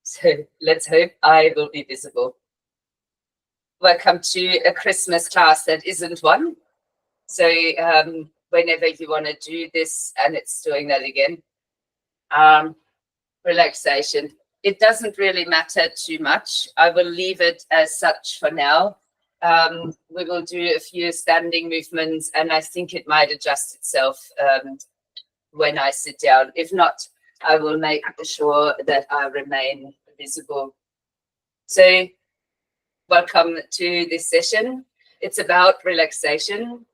So let's hope I will be visible. Welcome to a Christmas class that isn't one. So whenever you want to do this, and it's doing that again, relaxation. It doesn't really matter too much. I will leave it as such for now. We will do a few standing movements, and I think it might adjust itself when I sit down. If not, I will make sure that I remain visible. So welcome to this session. It's about relaxation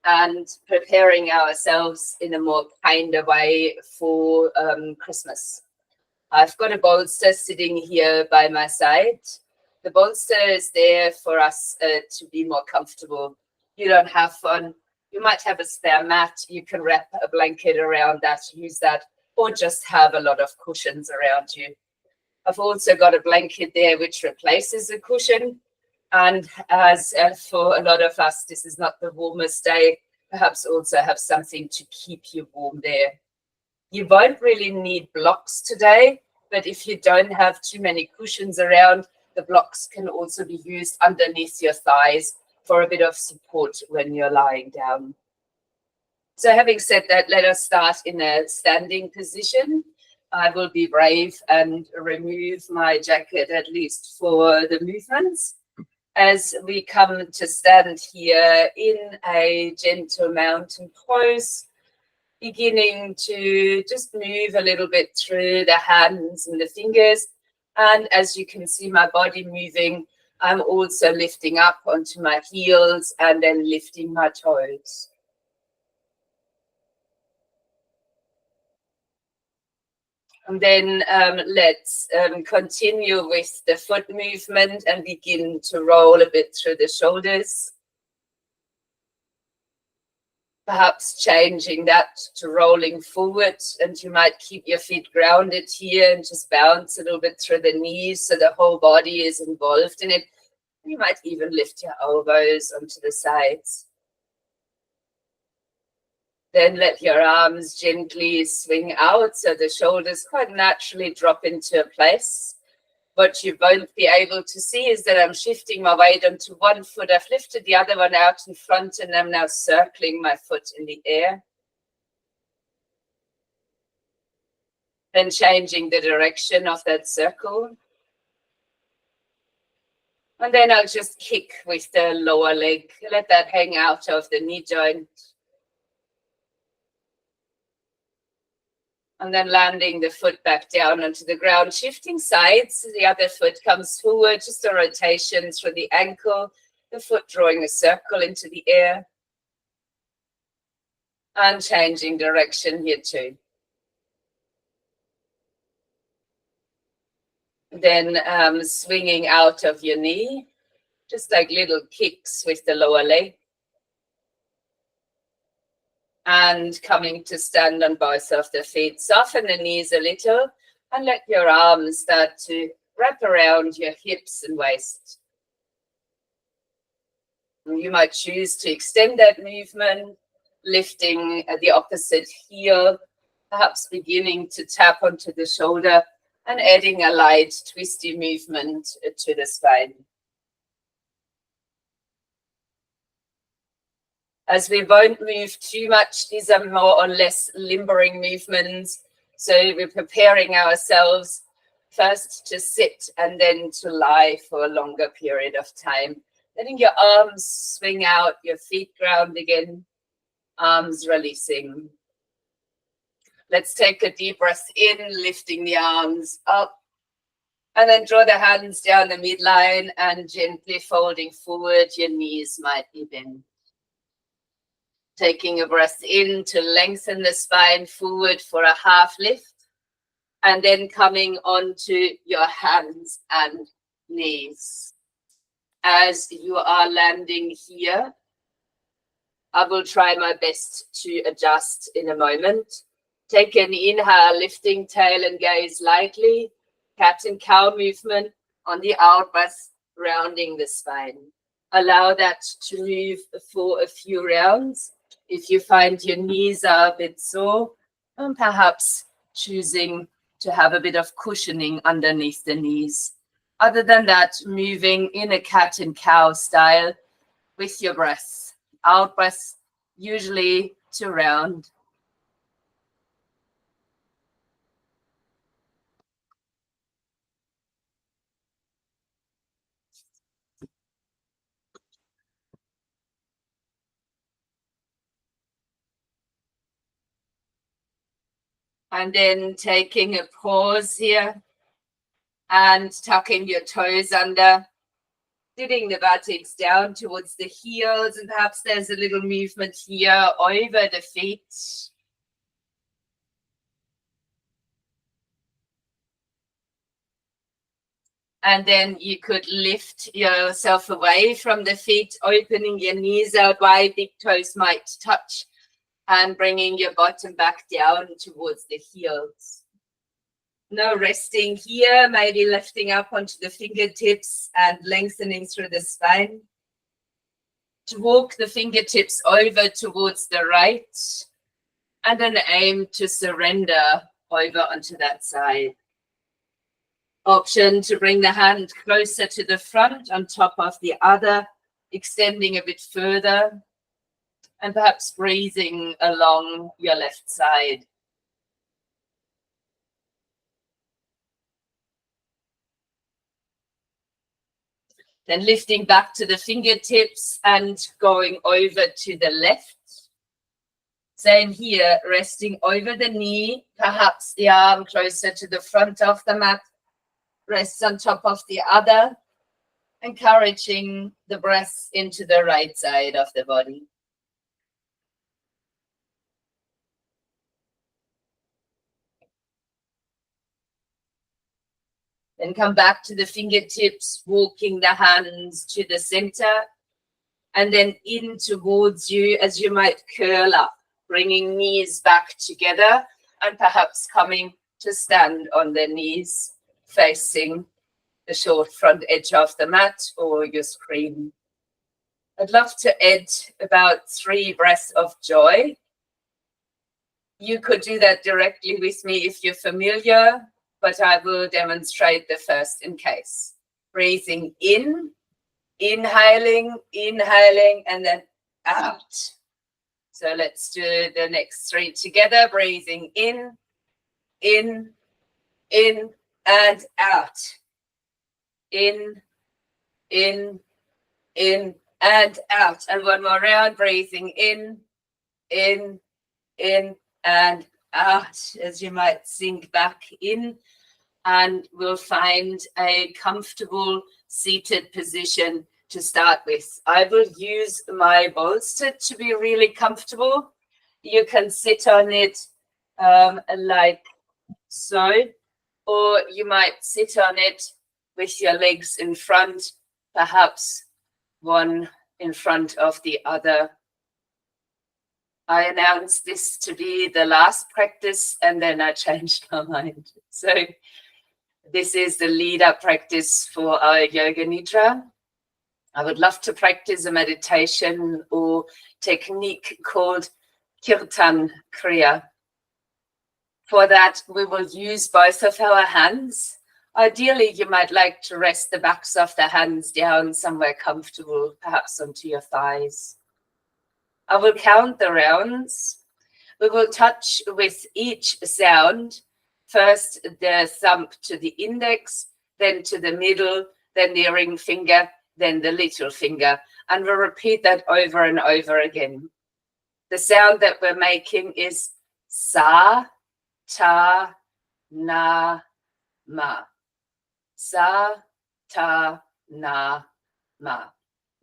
and preparing ourselves in a more kinder way for Christmas. I've got a bolster sitting here by my side. The bolster is there for us to be more comfortable. You don't have one. You might have a spare mat. You can wrap a blanket around that, use that, or just have a lot of cushions around you. I've also got a blanket there which replaces a cushion. And as for a lot of us, this is not the warmest day, perhaps also have something to keep you warm there. You won't really need blocks today, but if you don't have too many cushions around, the blocks can also be used underneath your thighs for a bit of support when you're lying down. So having said that, let us start in a standing position. I will be brave and remove my jacket, at least for the movements, as we come to stand here in a gentle mountain pose, beginning to just move a little bit through the hands and the fingers. And as you can see my body moving, I'm also lifting up onto my heels and then lifting my toes. And then let's continue with the foot movement and begin to roll a bit through the shoulders. Perhaps changing that to rolling forward, and you might keep your feet grounded here and just bounce a little bit through the knees so the whole body is involved in it. You might even lift your elbows onto the sides. Then let your arms gently swing out so the shoulders quite naturally drop into a place. What you won't be able to see is that I'm shifting my weight onto one foot. I've lifted the other one out in front and I'm now circling my foot in the air. Then changing the direction of that circle. And then I'll just kick with the lower leg. Let that hang out of the knee joint. And then landing the foot back down onto the ground, shifting sides. The other foot comes forward, just a rotation through the ankle, the foot drawing a circle into the air. And changing direction here too. Then swinging out of your knee, just like little kicks with the lower leg. And coming to stand on both of the feet. Soften the knees a little and let your arms start to wrap around your hips and waist. You might choose to extend that movement, lifting the opposite heel, perhaps beginning to tap onto the shoulder and adding a light twisty movement to the spine. As we won't move too much, these are more or less limbering movements. So we're preparing ourselves first to sit and then to lie for a longer period of time. Letting your arms swing out, your feet ground again, arms releasing. Let's take a deep breath in, lifting the arms up. And then draw the hands down the midline and gently folding forward. Your knees might be bent. Taking a breath in to lengthen the spine forward for a half lift. And then coming onto your hands and knees. As you are landing here, I will try my best to adjust in a moment. Take an inhale, lifting tail and gaze lightly. Cat and cow movement on the out breath, rounding the spine. Allow that to move for a few rounds. If you find your knees are a bit sore, perhaps choosing to have a bit of cushioning underneath the knees. Other than that, moving in a cat and cow style with your breath. Out breath, usually to round. And then taking a pause here and tucking your toes under, sitting the buttocks down towards the heels, and perhaps there's a little movement here over the feet. And then you could lift yourself away from the feet, opening your knees out wide, big toes might touch, and bringing your bottom back down towards the heels. No resting here, maybe lifting up onto the fingertips and lengthening through the spine. To walk the fingertips over towards the right, and then aim to surrender over onto that side. Option to bring the hand closer to the front on top of the other, extending a bit further, and perhaps breathing along your left side. Then lifting back to the fingertips and going over to the left. Same here, resting over the knee, perhaps the arm closer to the front of the mat, rests on top of the other, encouraging the breath into the right side of the body. Then come back to the fingertips, walking the hands to the center, and then in towards you as you might curl up, bringing knees back together and perhaps coming to stand on the knees, facing the short front edge of the mat or your screen. I'd love to add about 3 breaths of joy. You could do that directly with me if you're familiar, but I will demonstrate the first in case. Breathing in, inhaling, and then out. So let's do the next 3 together. Breathing in, and out. In, and out. And one more round. Breathing in, and out, as you might sink back in, and we'll find a comfortable seated position to start with. I will use my bolster to be really comfortable. You can sit on it like so, or you might sit on it with your legs in front, perhaps one in front of the other. I announced this to be the last practice, and then I changed my mind. So this is the lead-up practice for our Yoga Nidra. I would love to practice a meditation or technique called Kirtan Kriya. For that, we will use both of our hands. Ideally, you might like to rest the backs of the hands down somewhere comfortable, perhaps onto your thighs. I will count the rounds. We will touch with each sound. First, the thumb to the index, then to the middle, then the ring finger, then the little finger. And we'll repeat that over and over again. The sound that we're making is sa, ta, na, ma. Sa, ta, na, ma.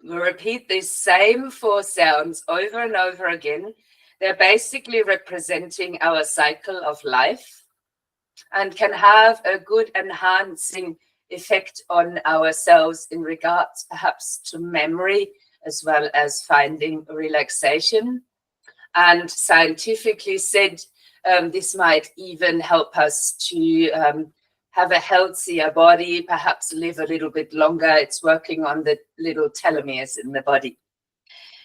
We'll repeat these same 4 sounds over and over again. They're basically representing our cycle of life and can have a good enhancing effect on ourselves in regards perhaps to memory as well as finding relaxation. And scientifically said, this might even help us to have a healthier body, perhaps live a little bit longer. It's working on the little telomeres in the body.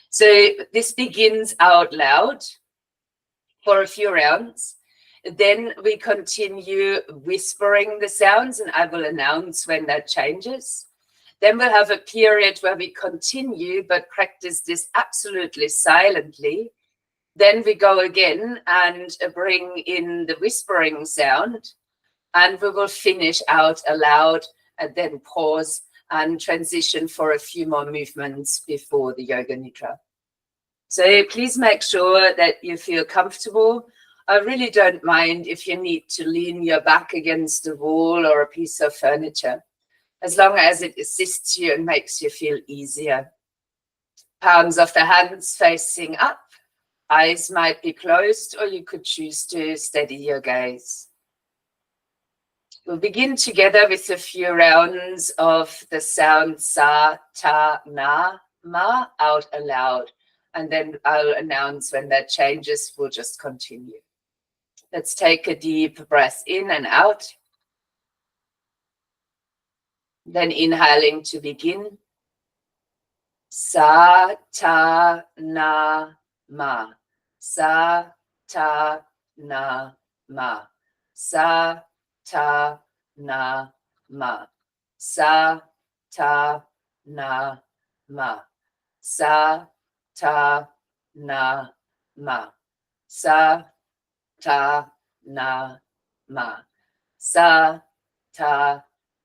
So this begins out loud for a few rounds. Then we continue whispering the sounds, and I will announce when that changes. Then we'll have a period where we continue, but practice this absolutely silently. Then we go again and bring in the whispering sound, and we will finish out aloud and then pause and transition for a few more movements before the Yoga Nidra. So please make sure that you feel comfortable. I really don't mind if you need to lean your back against the wall or a piece of furniture, as long as it assists you and makes you feel easier. Palms of the hands facing up. Eyes might be closed, or you could choose to steady your gaze. We'll begin together with a few rounds of the sound sa, ta, na, ma out aloud. And then I'll announce when that changes. We'll just continue. Let's take a deep breath in and out. Then inhaling to begin. Sa, ta, na, ma. Sa, ta, na, ma. Sa, ta, na, ma. Sa, ta, na, ma. Sa, ta, na, ma. Sa, ta, na, ma. Sa, ta,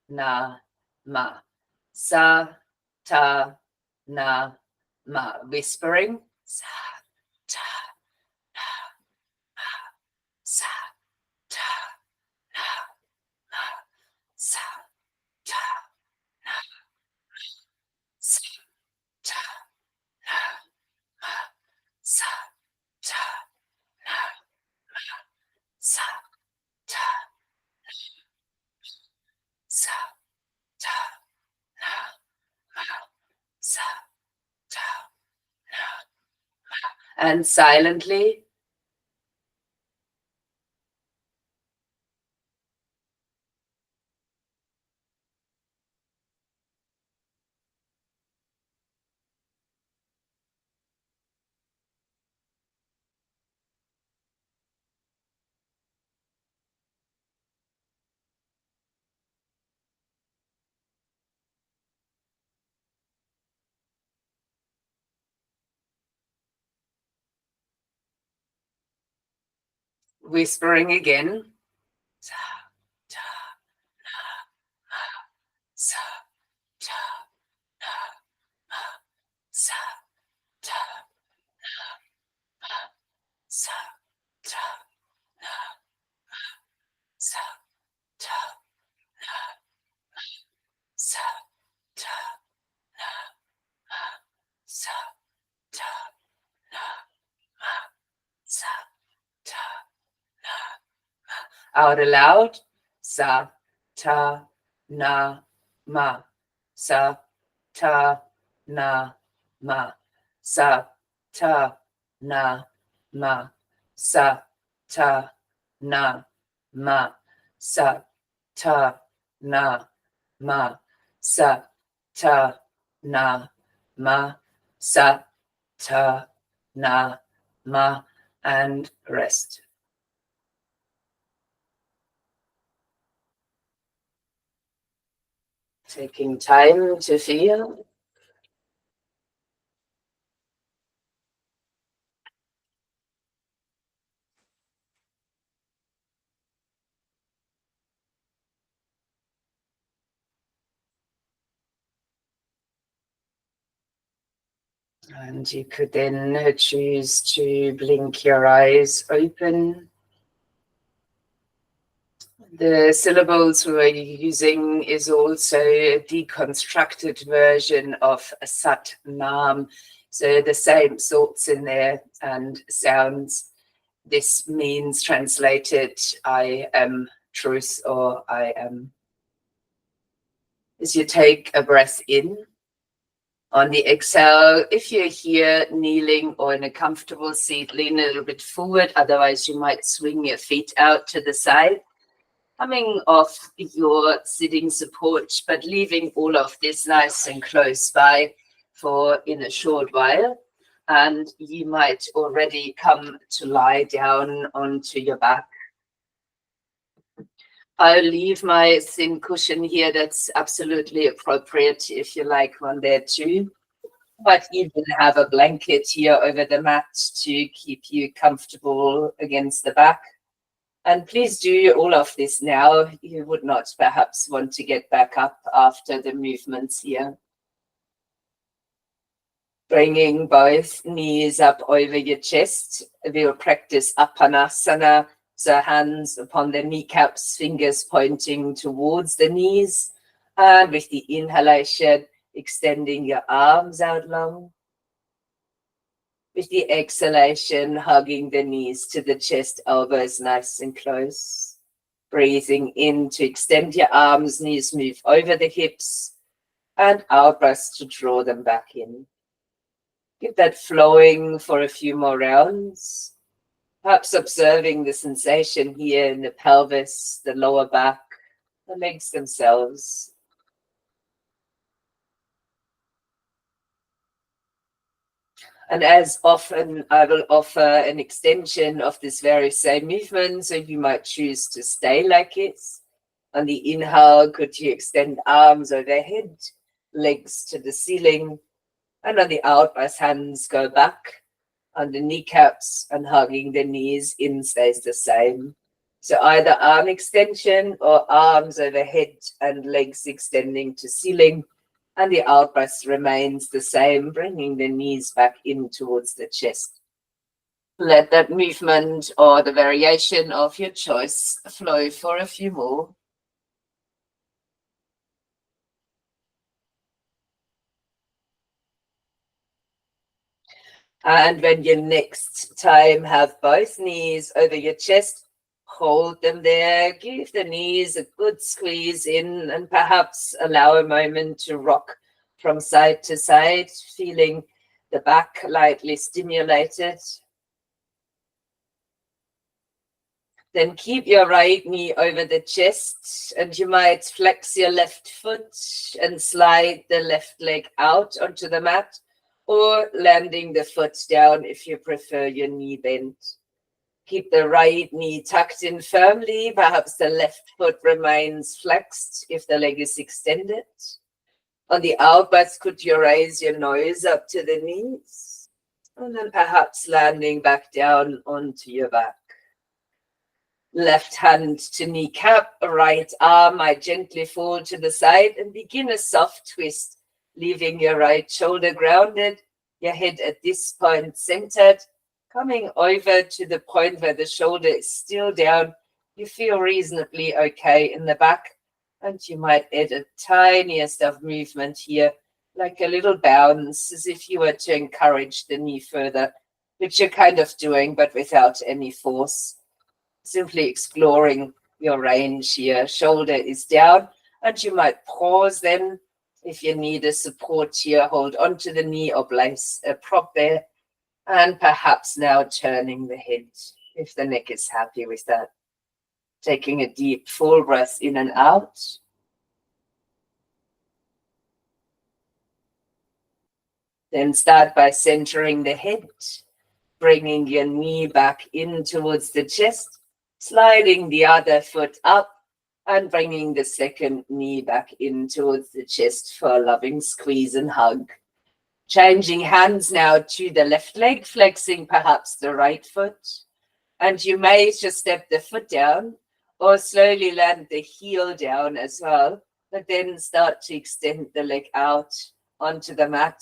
na, ma. Sa, ta, na, ma. Whispering. Sa, ta, na, ma. Sa, ta, na, ma. Sa, ta, na, ma. Sa, ta, na, ma. Sa, ta, na, ma. Sa, ta, sa, ta, na, ma. Sa, ta, na, ma. And silently. Whispering again. Sa, ta, na, ma. Sa, ta, na, ma. Sa, ta, na, ma. Sa, ta, na, ma. Sa, ta, na, ma. Sa, ta, na, ma. Sa, ta, na, ma. Sa, ta, na, ma. Out aloud. Sa, ta, na, ma. Sa, ta, na, ma. Sa, ta, na, ma. Sa, ta, na, ma. Sa, ta, na, ma. Sa, ta, na, ma. Sa, ta, na, ma. And rest. Taking time to feel. And you could then choose to blink your eyes open. The syllables we're using is also a deconstructed version of Sat Nam. So the same thoughts in there and sounds. This means translated, I am truth, or I am. As you take a breath in, on the exhale, if you're here kneeling or in a comfortable seat, lean a little bit forward. Otherwise, you might swing your feet out to the side, coming off your sitting support, but leaving all of this nice and close by for in a short while. And you might already come to lie down onto your back. I'll leave my thin cushion here. That's absolutely appropriate if you like one there too. But even have a blanket here over the mat to keep you comfortable against the back. And please do all of this now. You would not perhaps want to get back up after the movements here. Bringing both knees up over your chest. We'll practice Apanasana. So hands upon the kneecaps, fingers pointing towards the knees. And with the inhalation, extending your arms out long. With the exhalation, hugging the knees to the chest, elbows nice and close. Breathing in to extend your arms, knees move over the hips, and out breaths to draw them back in. Keep that flowing for a few more rounds. Perhaps observing the sensation here in the pelvis, the lower back, the legs themselves. And as often, I will offer an extension of this very same movement, so you might choose to stay like this. On the inhale, could you extend arms overhead, legs to the ceiling, and on the out breath, hands go back on the kneecaps, and hugging the knees in stays the same. So either arm extension or arms overhead and legs extending to ceiling. And the out breath remains the same, bringing the knees back in towards the chest. Let that movement or the variation of your choice flow for a few more. And when you next time have both knees over your chest, hold them there, give the knees a good squeeze in, and perhaps allow a moment to rock from side to side, feeling the back lightly stimulated. Then keep your right knee over the chest, and you might flex your left foot and slide the left leg out onto the mat, or landing the foot down if you prefer your knee bent. Keep the right knee tucked in firmly. Perhaps the left foot remains flexed if the leg is extended. On the out breath, could you raise your nose up to the knees? And then perhaps landing back down onto your back. Left hand to kneecap, right arm might gently fall to the side and begin a soft twist, leaving your right shoulder grounded, your head at this point centered, coming over to the point where the shoulder is still down. You feel reasonably okay in the back, and you might add a tiniest of movement here, like a little bounce, as if you were to encourage the knee further, which you're kind of doing, but without any force. Simply exploring your range here. Shoulder is down, and you might pause then. If you need a support here, hold onto the knee or place a prop there. And perhaps now turning the head, if the neck is happy with that. Taking a deep, full breath in and out. Then start by centering the head, bringing your knee back in towards the chest, sliding the other foot up, and bringing the second knee back in towards the chest for a loving squeeze and hug. Changing hands now to the left leg, flexing perhaps the right foot. And you may just step the foot down or slowly land the heel down as well, but then start to extend the leg out onto the mat,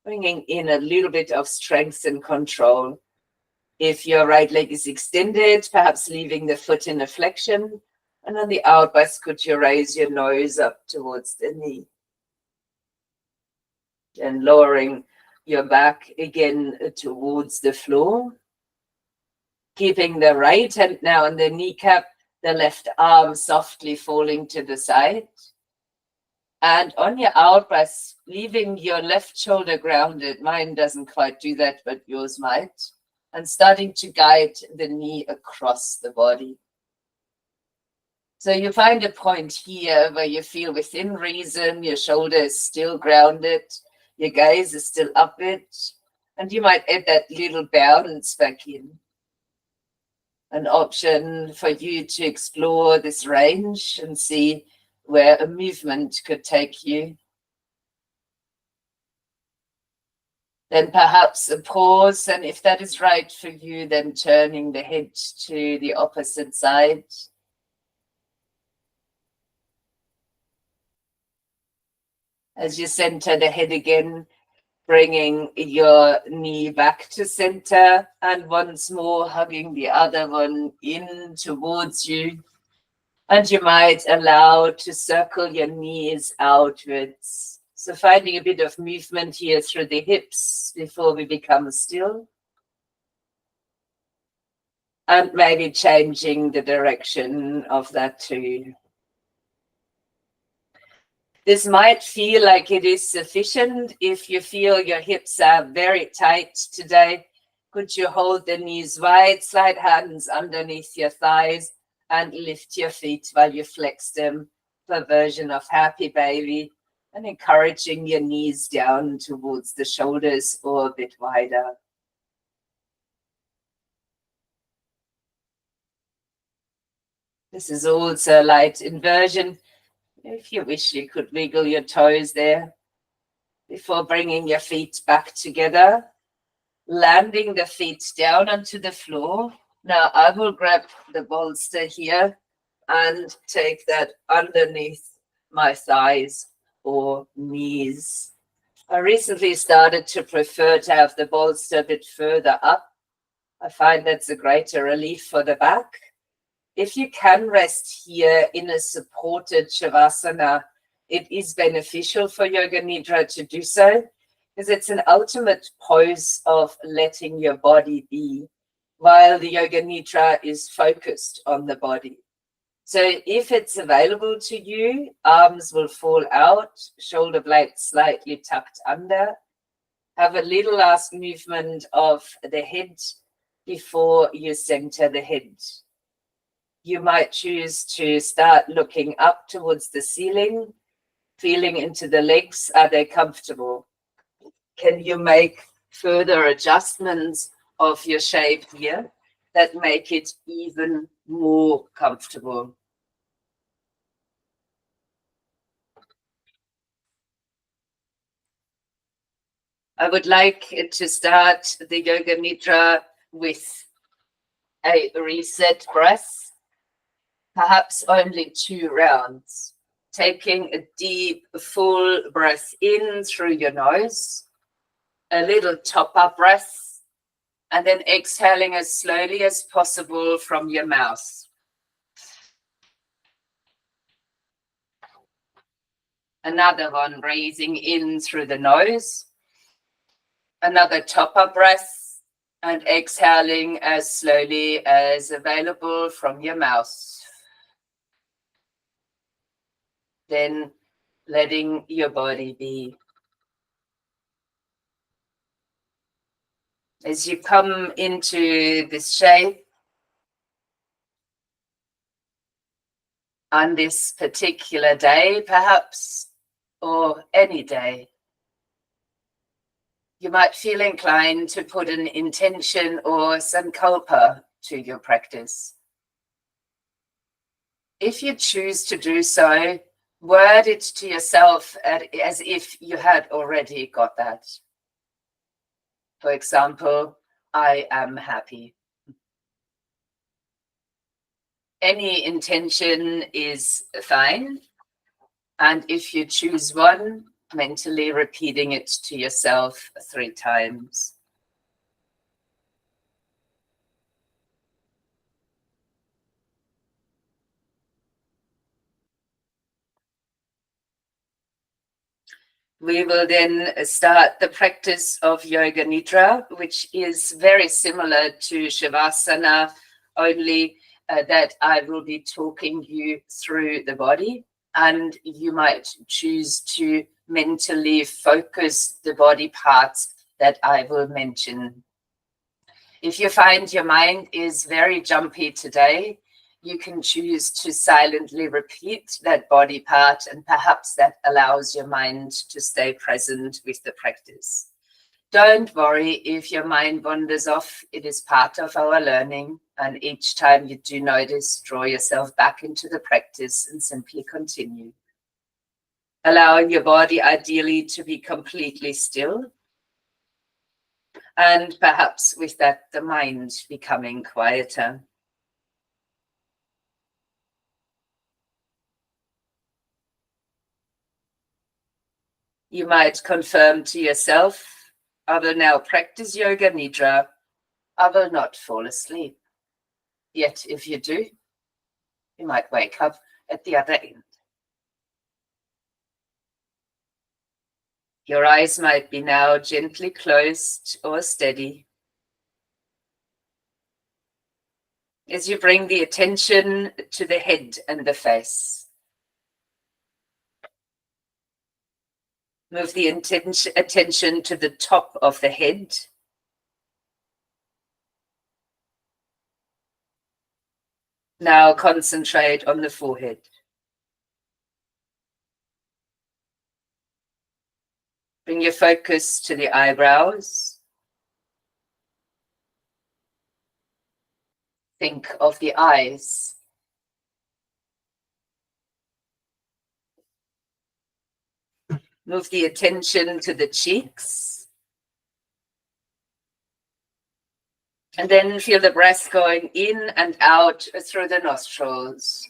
bringing in a little bit of strength and control. If your right leg is extended, perhaps leaving the foot in a flexion, and on the out breath, could you raise your nose up towards the knee? And lowering your back again towards the floor. Keeping the right hand now on the kneecap, the left arm softly falling to the side. And on your out breath, leaving your left shoulder grounded. Mine doesn't quite do that, but yours might. And starting to guide the knee across the body. So you find a point here where you feel within reason, your shoulder is still grounded, your gaze is still upward, and you might add that little bounce back in. an option for you to explore this range and see where a movement could take you. Then perhaps a pause, and if that is right for you, then turning the head to the opposite side. As you center the head again, bringing your knee back to center, and once more hugging the other one in towards you. And you might allow to circle your knees outwards. So finding a bit of movement here through the hips before we become still. And maybe changing the direction of that too. This might feel like it is sufficient. If you feel your hips are very tight today, could you hold the knees wide, slide hands underneath your thighs, and lift your feet while you flex them for a version of happy baby, and encouraging your knees down towards the shoulders or a bit wider. This is also a light inversion. If you wish, you could wiggle your toes there before bringing your feet back together, landing the feet down onto the floor. Now I will grab the bolster here and take that underneath my thighs or knees. I recently started to prefer to have the bolster a bit further up. I find that's a greater relief for the back. If you can rest here in a supported Shavasana, it is beneficial for Yoga Nidra to do so, because it's an ultimate pose of letting your body be, while the Yoga Nidra is focused on the body. So if it's available to you, arms will fall out, shoulder blades slightly tucked under. Have a little last movement of the head before you center the head. You might choose to start looking up towards the ceiling, feeling into the legs. Are they comfortable? Can you make further adjustments of your shape here that make it even more comfortable? I would like to start the Yoga Nidra with a reset breath, perhaps only 2 rounds. Taking a deep, full breath in through your nose, a little top-up breath, and then exhaling as slowly as possible from your mouth. Another one, breathing in through the nose. Another top-up breath, and exhaling as slowly as available from your mouth. Then letting your body be. As you come into this shape, on this particular day, perhaps, or any day, you might feel inclined to put an intention or sankalpa to your practice. If you choose to do so, word it to yourself as if you had already got that. For example, I am happy. Any intention is fine. And if you choose one, mentally repeating it to yourself 3 times. We will then start the practice of Yoga Nidra, which is very similar to Shavasana, only that I will be talking you through the body, and you might choose to mentally focus the body parts that I will mention. If you find your mind is very jumpy today, you can choose to silently repeat that body part, and perhaps that allows your mind to stay present with the practice. Don't worry if your mind wanders off. It is part of our learning. And each time you do notice, draw yourself back into the practice and simply continue. Allowing your body ideally to be completely still. And perhaps with that, the mind becoming quieter. You might confirm to yourself, I will now practice yoga nidra. I will not fall asleep. Yet if you do, you might wake up at the other end. Your eyes might be now gently closed or steady. As you bring the attention to the head and the face. Move the attention to the top of the head. Now concentrate on the forehead. Bring your focus to the eyebrows. Think of the eyes. Move the attention to the cheeks. And then feel the breath going in and out through the nostrils.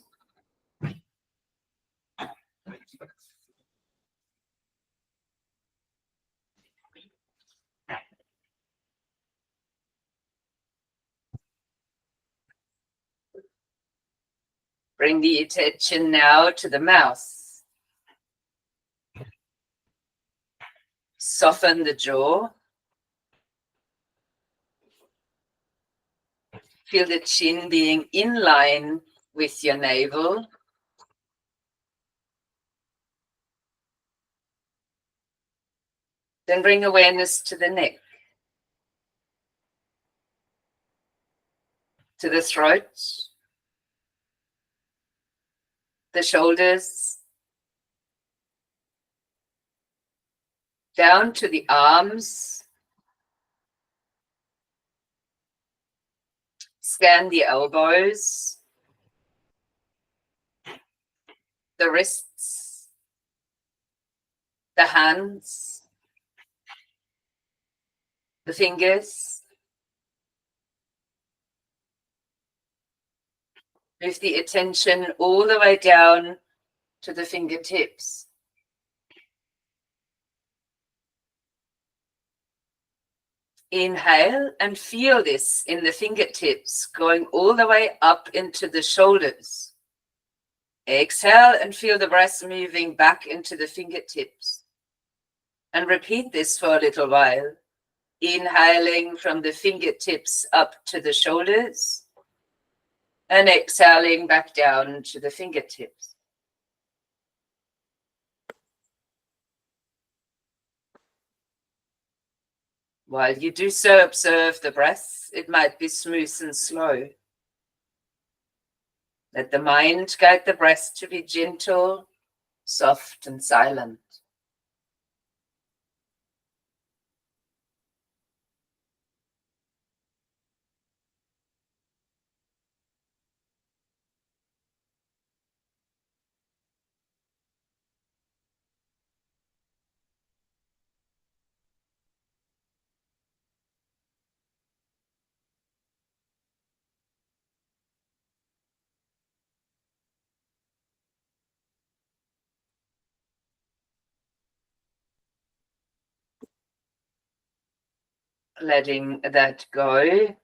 Bring the attention now to the mouth. Soften the jaw. Feel the chin being in line with your navel. Then bring awareness to the neck, to the throat, the shoulders, down to the arms. Scan the elbows, the wrists, the hands, the fingers. Move the attention all the way down to the fingertips. Inhale and feel this in the fingertips going all the way up into the shoulders. Exhale and feel the breath moving back into the fingertips. And repeat this for a little while. Inhaling from the fingertips up to the shoulders. And exhaling back down to the fingertips. While you do so, observe the breath. It might be smooth and slow. Let the mind guide the breath to be gentle, soft, and silent. Letting that go.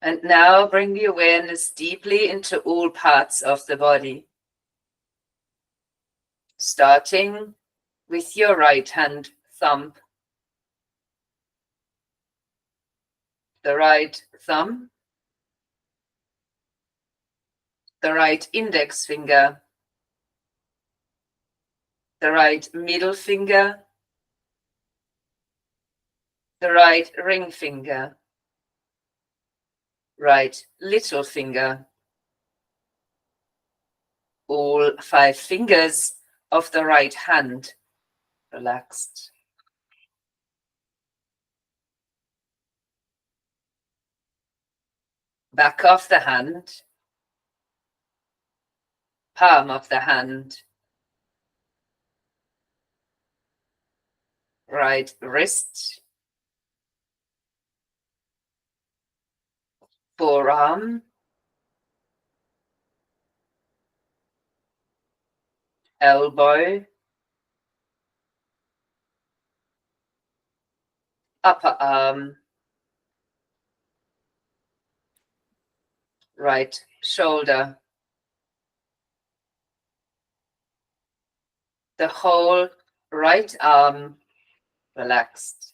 And now bring the awareness deeply into all parts of the body. Starting with your right hand thumb. The right thumb. The right index finger. The right middle finger. The right ring finger. Right little finger. All 5 fingers of the right hand relaxed. back of the hand, palm of the hand, right wrist, forearm, elbow, upper arm, right shoulder, the whole right arm relaxed.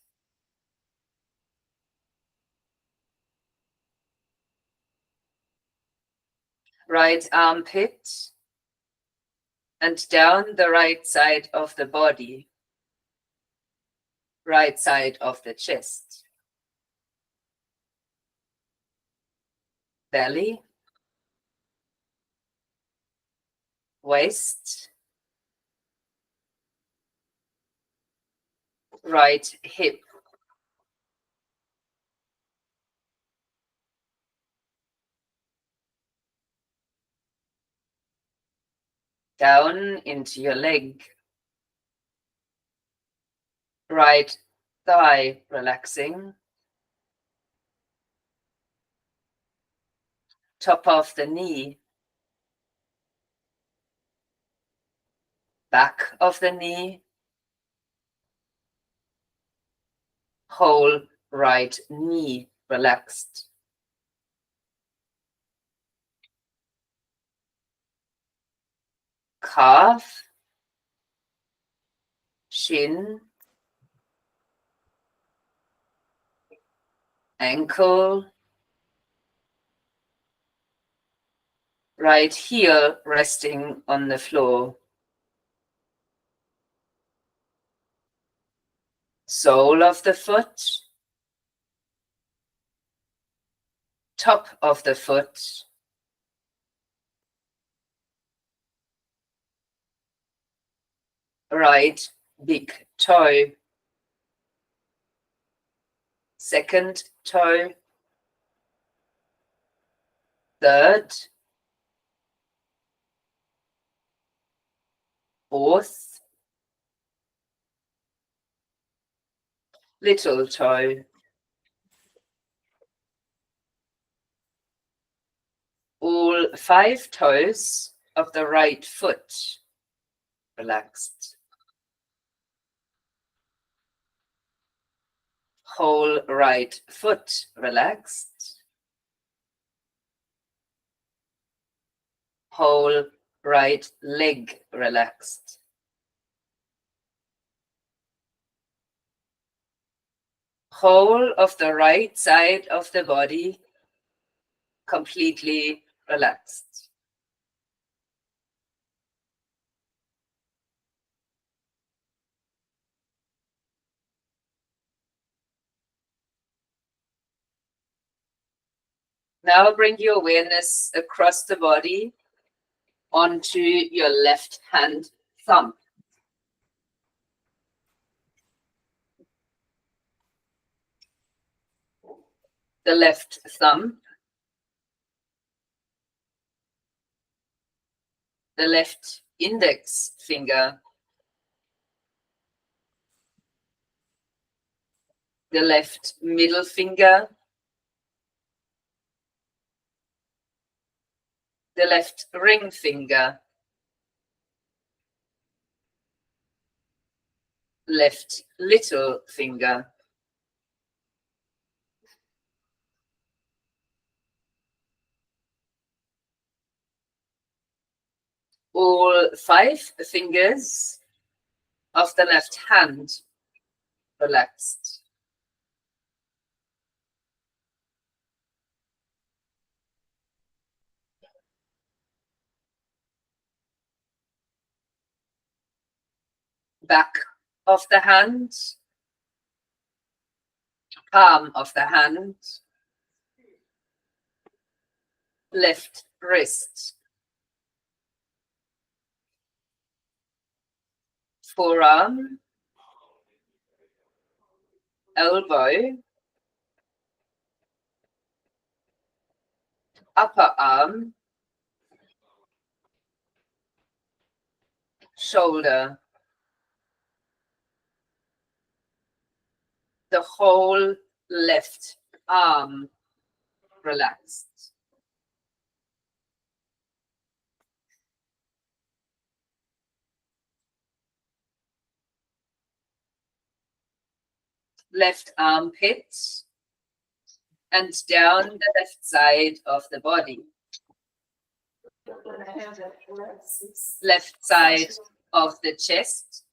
Right armpit and down the right side of the body, right side of the chest, belly, waist, right hip, down into your leg, right thigh relaxing, top of the knee, back of the knee, whole right knee relaxed. Calf, shin, ankle, right heel resting on the floor. Sole of the foot, top of the foot, right big toe, second toe, third, fourth, little toe, all 5 toes of the right foot relaxed. Whole right foot relaxed. Whole right leg relaxed. Whole of the right side of the body completely relaxed. Now bring your awareness across the body onto your left hand thumb. The left thumb, the left index finger, the left middle finger, the left ring finger, left little finger. All 5 fingers of the left hand relaxed. Back of the hand, palm of the hand, left wrist, forearm, elbow, upper arm, shoulder, the whole left arm relaxed. Left armpit and down the left side of the body. Left side of the chest.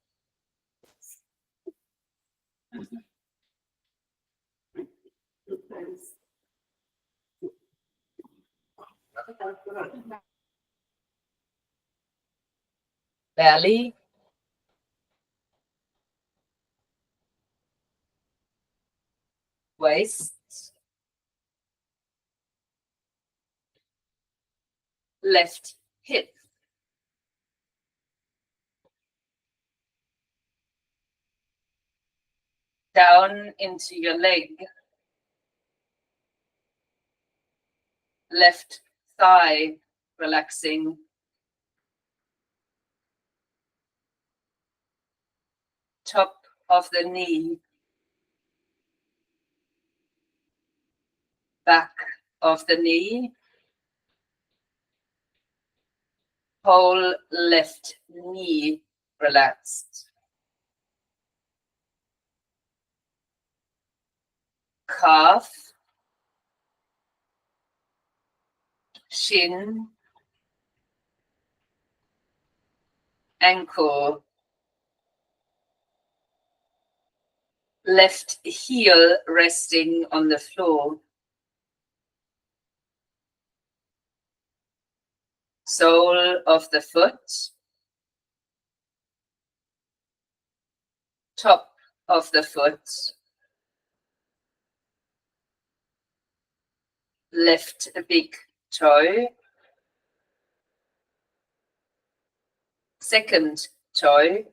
Belly. Waist. Left hip. Down into your leg. Left thigh relaxing. Top of the knee. Back of the knee. Whole left knee relaxed. Calf. Shin. Ankle. Left heel resting on the floor. Sole of the foot. Top of the foot. Left big toe. Second toe.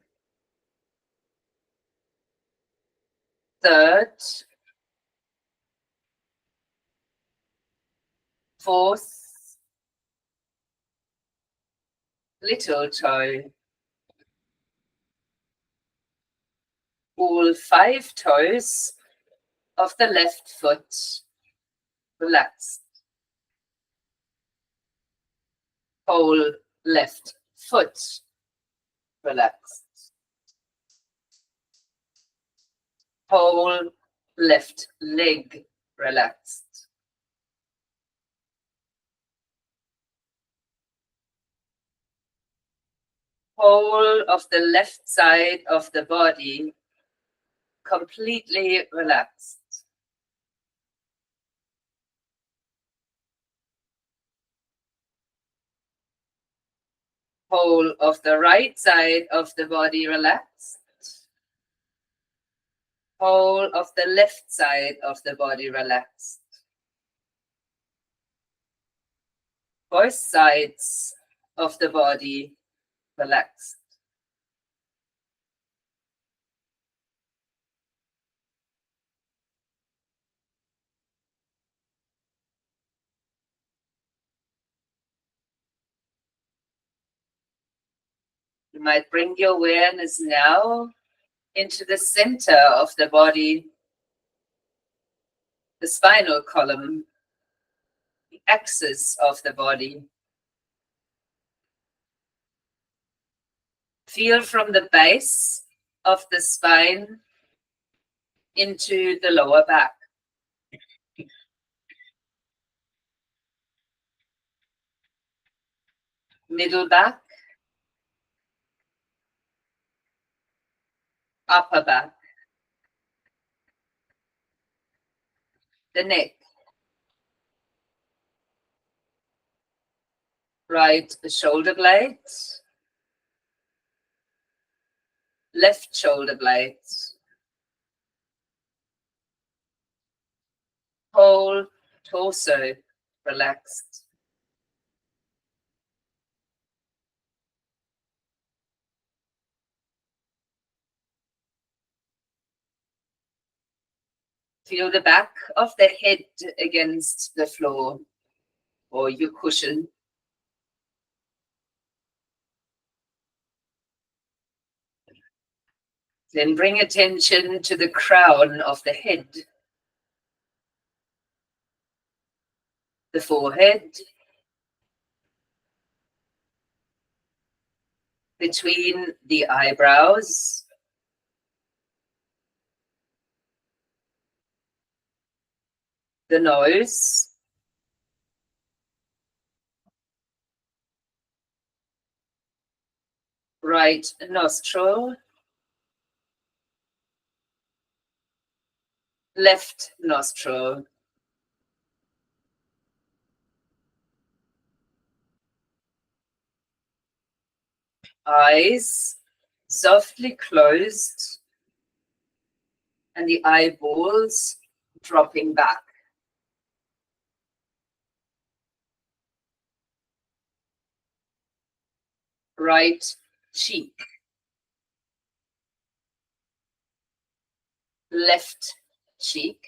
Third. Fourth. Little toe. All 5 toes of the left foot relaxed. Whole left foot relaxed. Whole left leg relaxed. Whole of the left side of the body completely relaxed. Whole of the right side of the body relaxed. Whole of the left side of the body relaxed. Both sides of the body relaxed. You might bring your awareness now into the center of the body, the spinal column, the axis of the body. Feel from the base of the spine into the lower back. Middle back, upper back, the neck, right shoulder blade, left shoulder blade, whole torso relaxed. Feel the back of the head against the floor, or your cushion. Then bring attention to the crown of the head, the forehead, between the eyebrows, the nose, right nostril, left nostril, eyes softly closed, and the eyeballs dropping back. Right cheek, left cheek,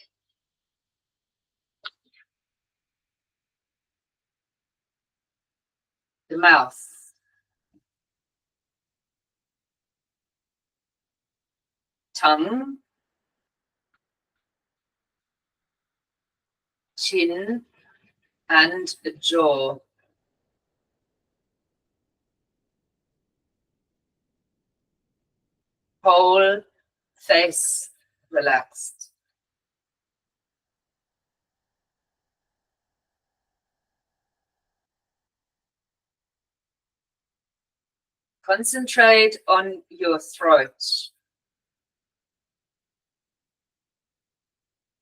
the mouth, tongue, chin, and jaw. Whole face relaxed. Concentrate on your throat.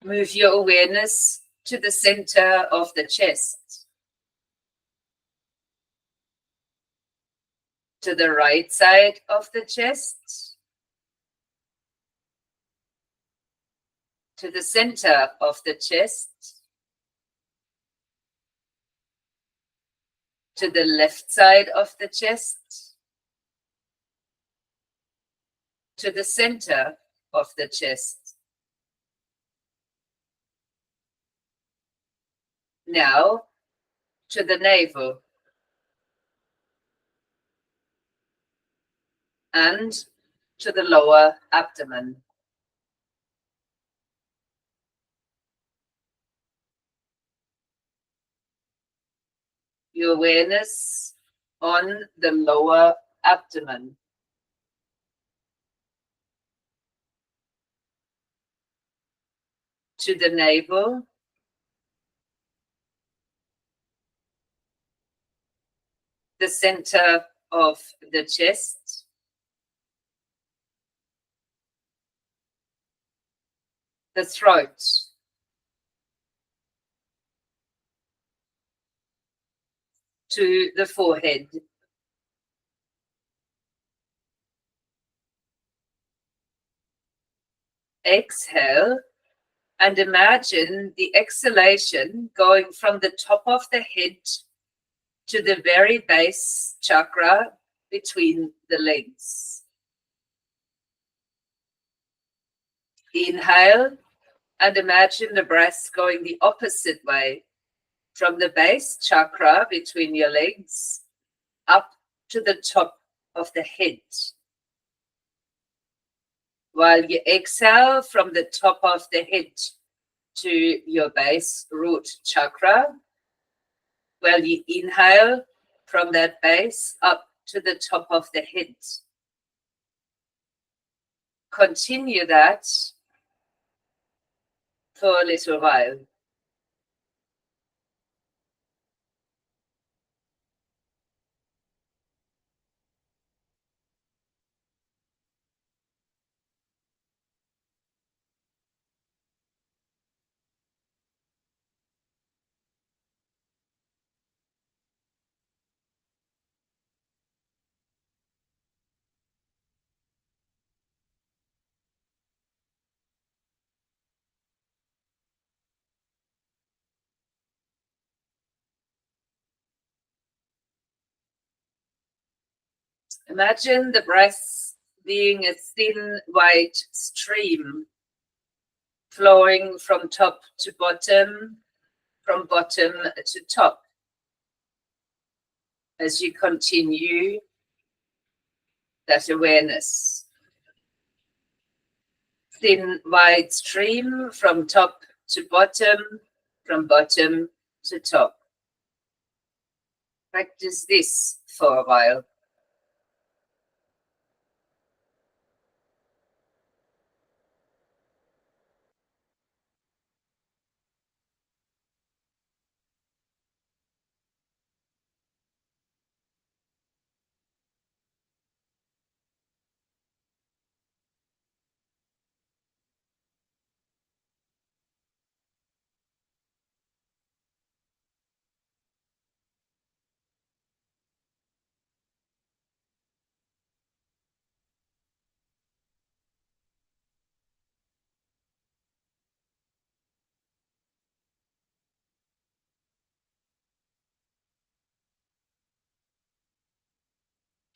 Move your awareness to the center of the chest, to the right side of the chest, to the center of the chest, to the left side of the chest, to the center of the chest. Now to the navel and to the lower abdomen. Your awareness on the lower abdomen. To the navel, the center of the chest, the throat, to the forehead, exhale and imagine the exhalation going from the top of the head to the very base chakra between the legs. Inhale and imagine the breath going the opposite way, from the base chakra between your legs up to the top of the head. While you exhale from the top of the head to your base root chakra, while you inhale from that base up to the top of the head. Continue that for a little while. Imagine the breath being a thin white stream flowing from top to bottom, from bottom to top. as you continue that awareness. Thin, wide stream from top to bottom, from bottom to top. Practice this for a while.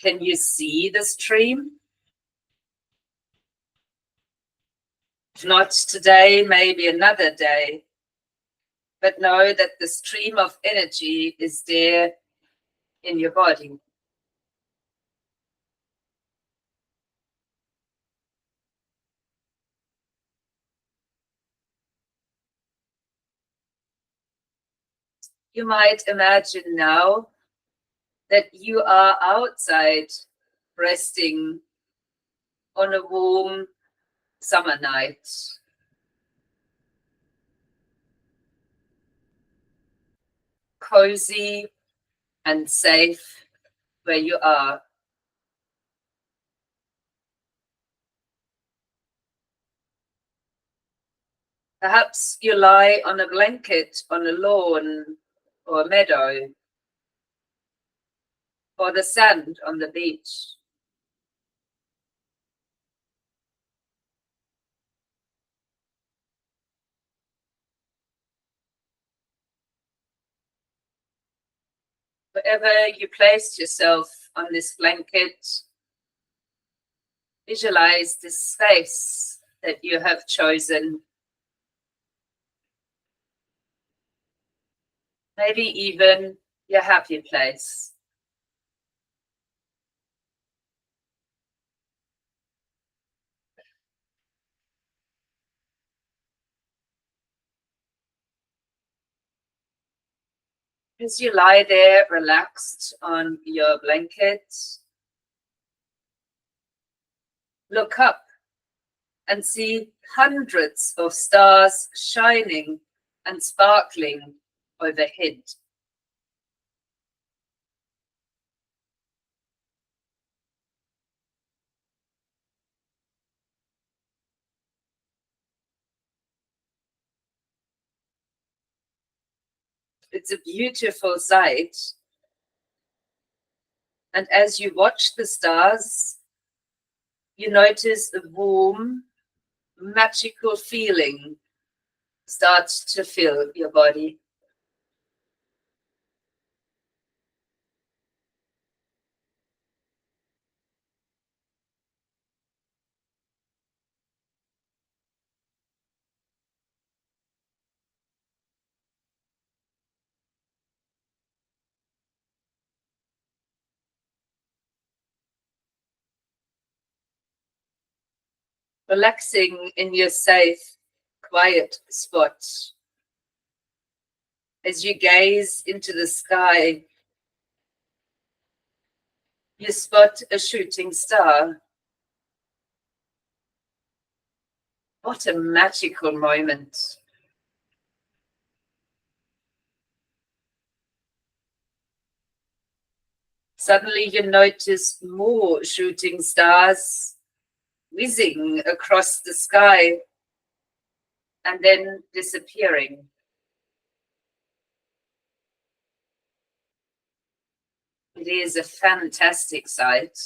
Can you see the stream? If not today, maybe another day. But know that the stream of energy is there in your body. You might imagine now that you are outside resting on a warm summer night. Cozy and safe where you are. Perhaps you lie on a blanket on a lawn or a meadow, or the sand on the beach. Wherever you place yourself on this blanket, visualize this space that you have chosen. Maybe even your happy place. As you lie there relaxed on your blanket, look up and see hundreds of stars shining and sparkling overhead. It's a beautiful sight. And as you watch the stars, you notice a warm, magical feeling starts to fill your body. Relaxing in your safe, quiet spot. As you gaze into the sky, you spot a shooting star. What a magical moment. Suddenly you notice more shooting stars whizzing across the sky and then disappearing. It is a fantastic sight.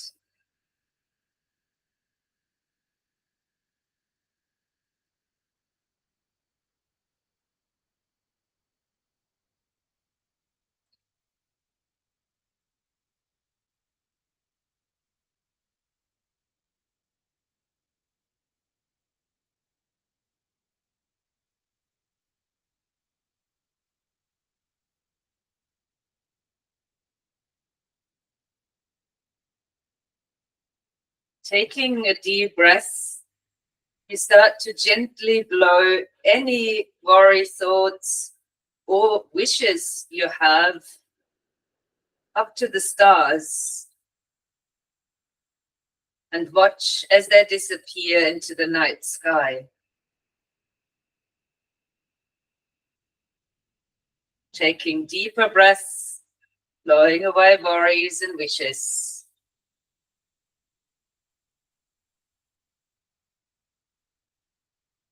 Taking a deep breath, you start to gently blow any worry thoughts or wishes you have up to the stars, and watch as they disappear into the night sky. Taking deeper breaths, blowing away worries and wishes.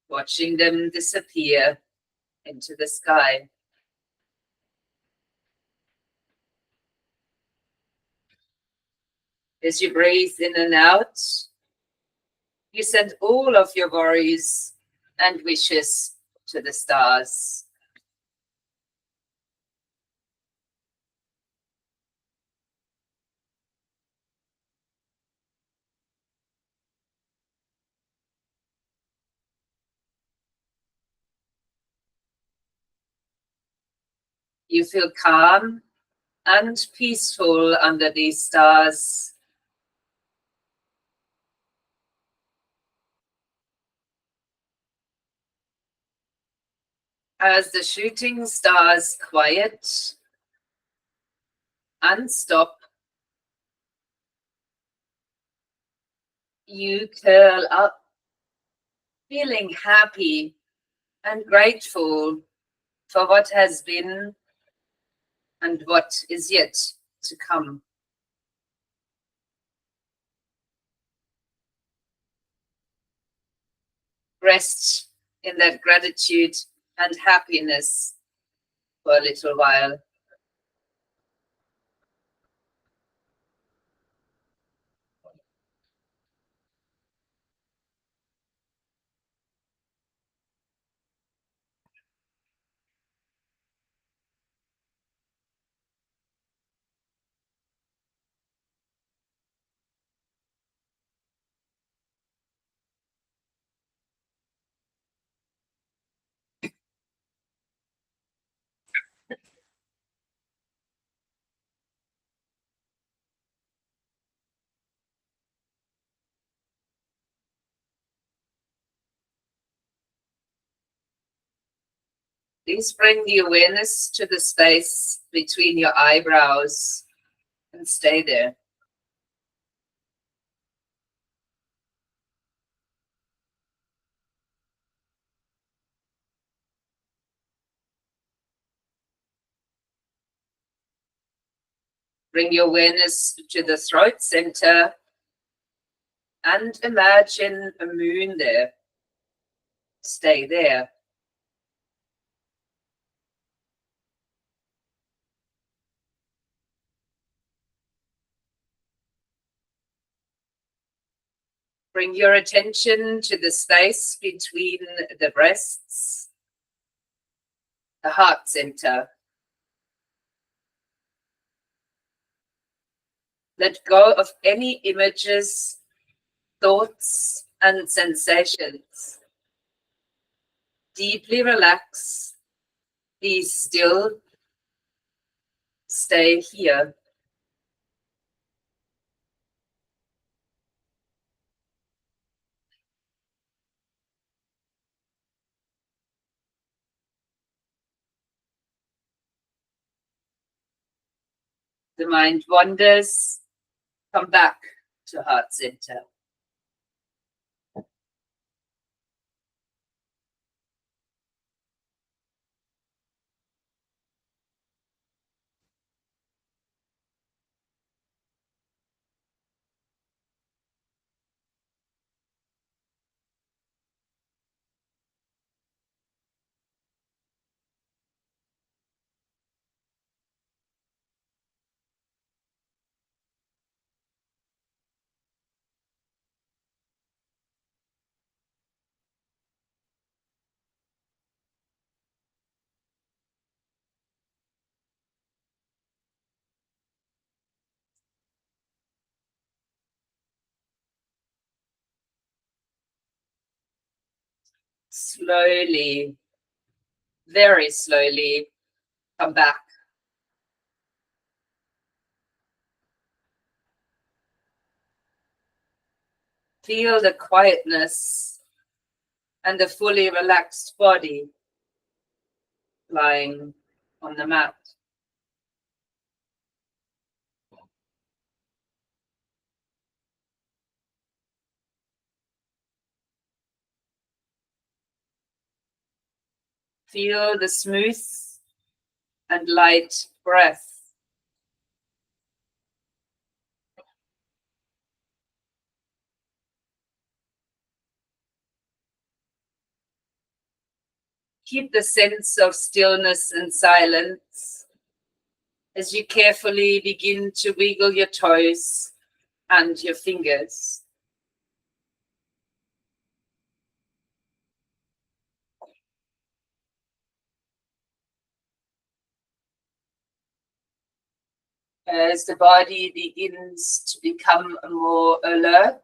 Watching them disappear into the sky. As you breathe in and out, you send all of your worries and wishes to the stars. You feel calm and peaceful under these stars. As the shooting stars quiet and stop, you curl up, feeling happy and grateful for what has been and what is yet to come. Rest in that gratitude and happiness for a little while. Please bring the awareness to the space between your eyebrows and stay there. Bring your awareness to the throat center and imagine a moon there. Stay there. Bring your attention to the space between the breasts, the heart center. Let go of any images, thoughts, and sensations. Deeply relax. Be still. Stay here. The mind wanders. Come back to heart center. Slowly, very slowly, come back. Feel the quietness and the fully relaxed body lying on the mat. Feel the smooth and light breath. Keep the sense of stillness and silence as you carefully begin to wiggle your toes and your fingers. As the body begins to become more alert,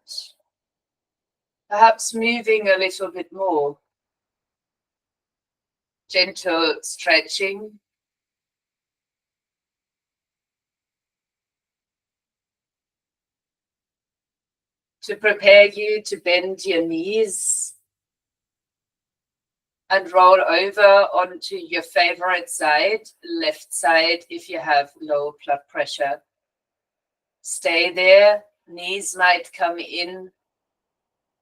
perhaps moving a little bit more. Gentle stretching. To prepare you to bend your knees and roll over onto your favorite side, left side if you have low blood pressure. Stay there. Knees might come in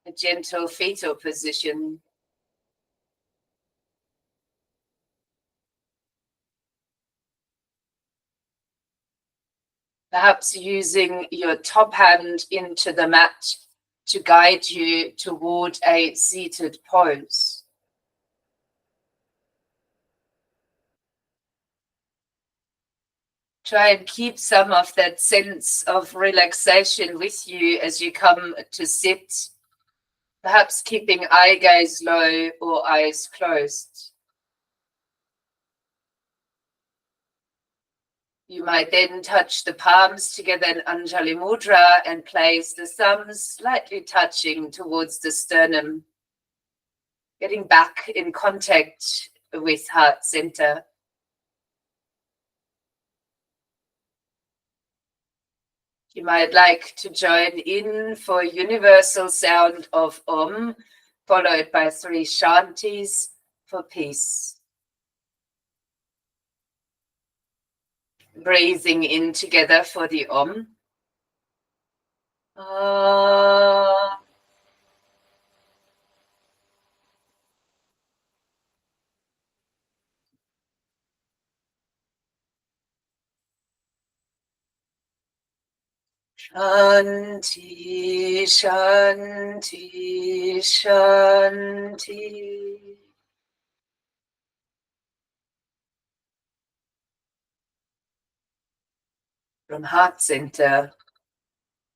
a gentle fetal position. Perhaps using your top hand into the mat to guide you toward a seated pose. Try and keep some of that sense of relaxation with you as you come to sit, perhaps keeping eye gaze low or eyes closed. You might then touch the palms together in Anjali Mudra and place the thumbs slightly touching towards the sternum, getting back in contact with heart center. You might like to join in for a universal sound of Om, followed by 3 Shantis for peace. Breathing in together for the Om. Shanti, Shanti, Shanti. From heart center,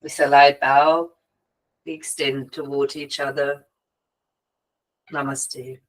with a light bow, we extend toward each other. Namaste.